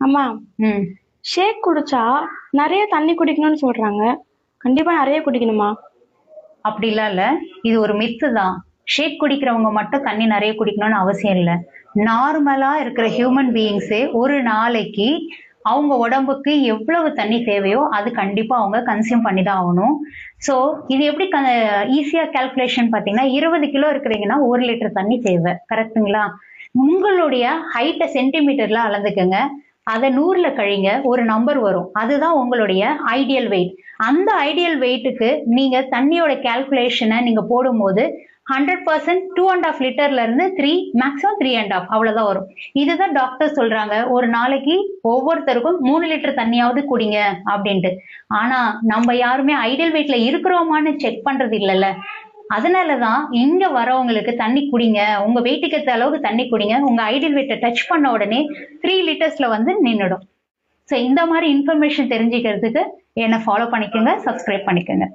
அம்மா, ம் ஷேக் குடிச்சா நிறைய தண்ணி குடிக்கணும்னு சொல்றாங்க. கண்டிப்பா நிறைய குடிக்கணுமா? அப்படிலாம் இல்ல, இது ஒரு மித்து தான். ஷேக் குடிக்கிறவங்க மட்டும் தண்ணி நிறைய குடிக்கணும்னு அவசியம் இல்லை. நார்மலா இருக்கிற ஹியூமன் பீயிங்ஸே ஒரு நாளைக்கு அவங்க உடம்புக்கு எவ்வளவு தண்ணி தேவையோ அது கண்டிப்பா அவங்க கன்சியூம் பண்ணி தான் ஆகணும். ஸோ இது எப்படி ஈஸியா கால்குலேஷன் பார்த்தீங்கன்னா, 20 கிலோ இருக்கிறீங்கன்னா 1 லிட்டர் தண்ணி தேவை. கரெக்ட்டுங்களா? உங்களுடைய ஹைட்டை சென்டிமீட்டர்ல அளந்துக்கங்க. அதை 100ல கழிங்க, ஒரு நம்பர் வரும். அதுதான் உங்களுடைய ஐடியல் வெயிட். அந்த ஐடியல் வெயிட்டுக்கு நீங்க தண்ணியோட கால்குலேஷனை நீங்க போடும்போது 100% 2.5 லிட்டர்ல இருந்து 3, மேக்ஸிமம் 3.5 அவ்வளவுதான் வரும். இதுதான் டாக்டர் சொல்றாங்க, ஒரு நாளைக்கு ஒவ்வொருத்தருக்கும் 3 லிட்டர் தண்ணியாவது குடிங்க அப்படின்ட்டு. ஆனா நம்ம யாருமே ஐடியல் வெயிட்ல இருக்கிறோமான்னு செக் பண்றது இல்லைல்ல. அதனாலதான் இங்க வரவங்களுக்கு தண்ணி குடிங்க, உங்க வெயிட்டுக்கு ஏத்த அளவுக்கு தண்ணி குடிங்க, உங்க ஐடியல் வெயிட்டை டச் பண்ண உடனே 3 லிட்டர்ஸ்ல வந்து நின்னுடும். ஸோ இந்த மாதிரி இன்ஃபர்மேஷன் தெரிஞ்சுக்கிறதுக்கு என்ன ஃபாலோ பண்ணிக்கோங்க, சப்ஸ்கிரைப் பண்ணிக்கோங்க.